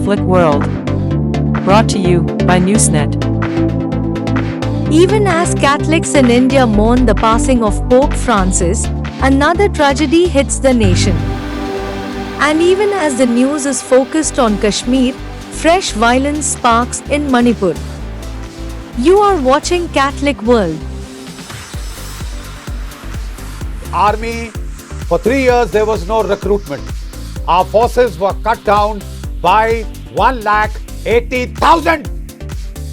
Catholic world. Brought to you by Newsnet. Even as Catholics in India mourn the passing of Pope Francis, another tragedy hits the nation. And even as the news is focused on Kashmir, fresh violence sparks in Manipur. You are watching Catholic World. Army, for 3 years there was no recruitment. Our forces were cut down by 1,80,000.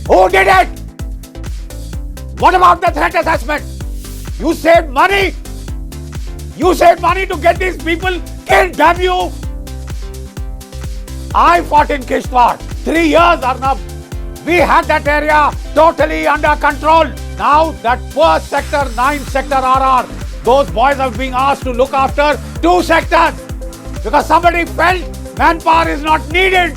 Who did it? What about the threat assessment? You saved money. You saved money to get these people killed, damn you. I fought in Kishtwar. 3 years, Arnab. We had that area totally under control. Now that poor sector 9 sector RR, those boys are being asked to look after 2 sectors because somebody felt manpower is not needed.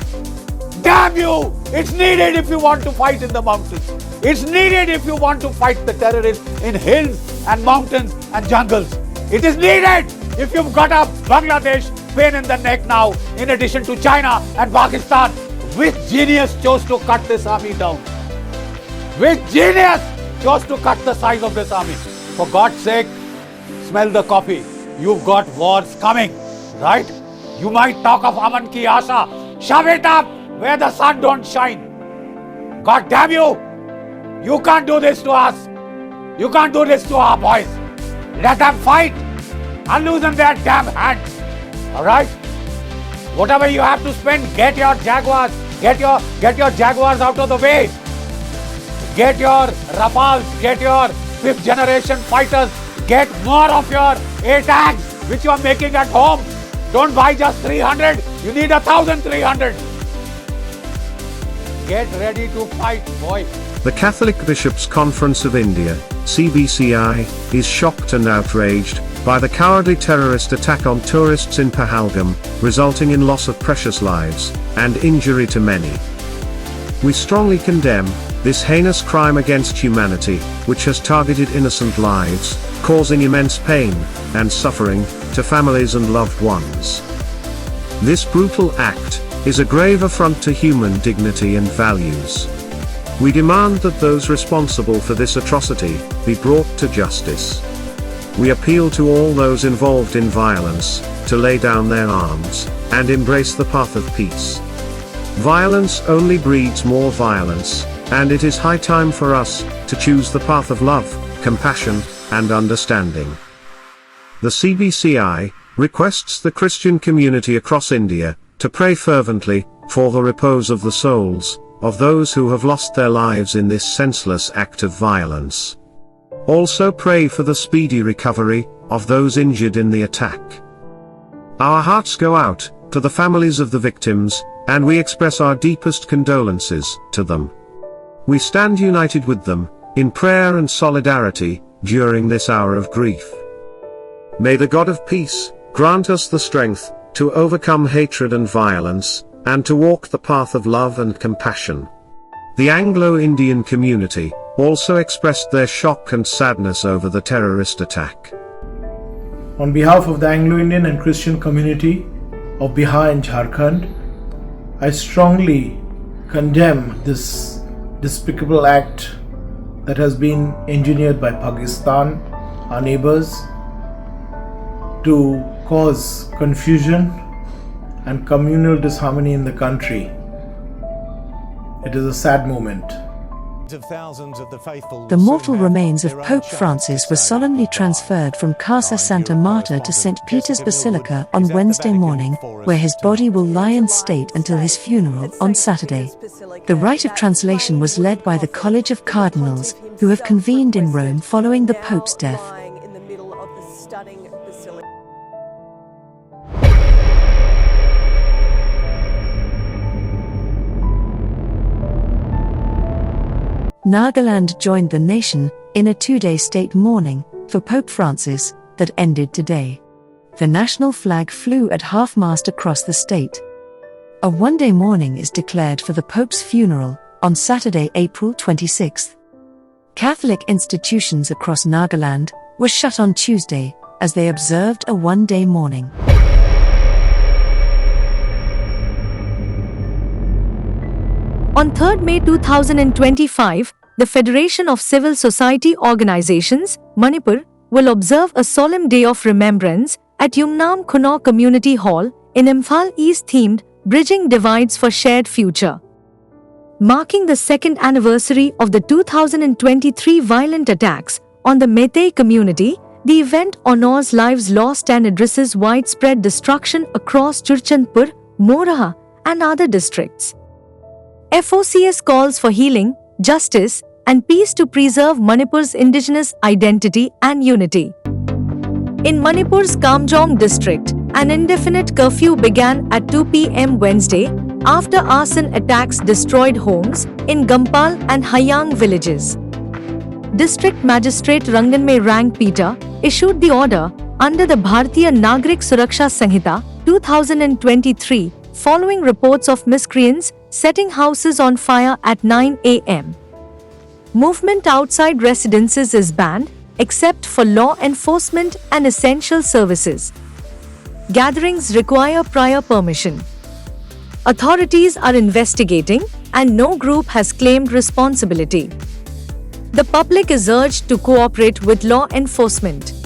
Damn you! It's needed if you want to fight in the mountains. It's needed if you want to fight the terrorists in hills and mountains and jungles. It is needed if you've got a Bangladesh pain in the neck now, in addition to China and Pakistan. Which genius chose to cut this army down? Which genius chose to cut the size of this army? For God's sake, smell the coffee. You've got wars coming, right? You might talk of Aman ki Asha. Shove it up where the sun don't shine. God damn you! You can't do this to us. You can't do this to our boys. Let them fight and loosen their damn hands. Alright? Whatever you have to spend, get your Jaguars. Get your Jaguars out of the way. Get your Rafales. Get your 5th generation fighters. Get more of your ATAGs which you are making at home. Don't buy just 300. You need 1,300. Get ready to fight, boy. The Catholic Bishops' Conference of India, CBCI, is shocked and outraged by the cowardly terrorist attack on tourists in Pahalgam, resulting in loss of precious lives and injury to many. We strongly condemn this heinous crime against humanity, which has targeted innocent lives, causing immense pain and suffering to families and loved ones. This brutal act is a grave affront to human dignity and values. We demand that those responsible for this atrocity be brought to justice. We appeal to all those involved in violence to lay down their arms and embrace the path of peace. Violence only breeds more violence, and it is high time for us to choose the path of love, compassion, and understanding. The CBCI requests the Christian community across India to pray fervently for the repose of the souls of those who have lost their lives in this senseless act of violence. Also pray for the speedy recovery of those injured in the attack. Our hearts go out to the families of the victims, and we express our deepest condolences to them. We stand united with them in prayer and solidarity during this hour of grief. May the God of peace grant us the strength to overcome hatred and violence, and to walk the path of love and compassion. The Anglo-Indian community also expressed their shock and sadness over the terrorist attack. On behalf of the Anglo-Indian and Christian community of Bihar and Jharkhand, I strongly condemn this despicable act that has been engineered by Pakistan, our neighbors, to cause confusion and communal disharmony in the country. It is a sad moment. The mortal remains of Pope Francis were solemnly transferred from Casa Santa Marta to St. Peter's Basilica on Wednesday morning, where his body will lie in state until his funeral on Saturday. The rite of translation was led by the College of Cardinals, who have convened in Rome following the Pope's death. Nagaland joined the nation in a 2-day state mourning for Pope Francis that ended today. The national flag flew at half-mast across the state. A 1-day mourning is declared for the Pope's funeral on Saturday, April 26. Catholic institutions across Nagaland were shut on Tuesday as they observed a 1-day mourning. On 3rd May 2025, the Federation of Civil Society Organizations, Manipur, will observe a solemn day of remembrance at Yumnam Kunaw Community Hall in Imphal East themed Bridging Divides for Shared Future. Marking the second anniversary of the 2023 violent attacks on the Meitei community, the event honors lives lost and addresses widespread destruction across Churchandpur, Moraha, and other districts. FOCS calls for healing, justice, and peace to preserve Manipur's indigenous identity and unity. In Manipur's Kamjong district, an indefinite curfew began at 2 p.m. Wednesday after arson attacks destroyed homes in Gampal and Hayang villages. District Magistrate Ranganmay Rang Peter issued the order under the Bharatiya Nagrik Suraksha Sanhita 2023 following reports of miscreants setting houses on fire at 9 a.m. Movement outside residences is banned except for law enforcement and essential services. Gatherings require prior permission. Authorities are investigating and no group has claimed responsibility. The public is urged to cooperate with law enforcement.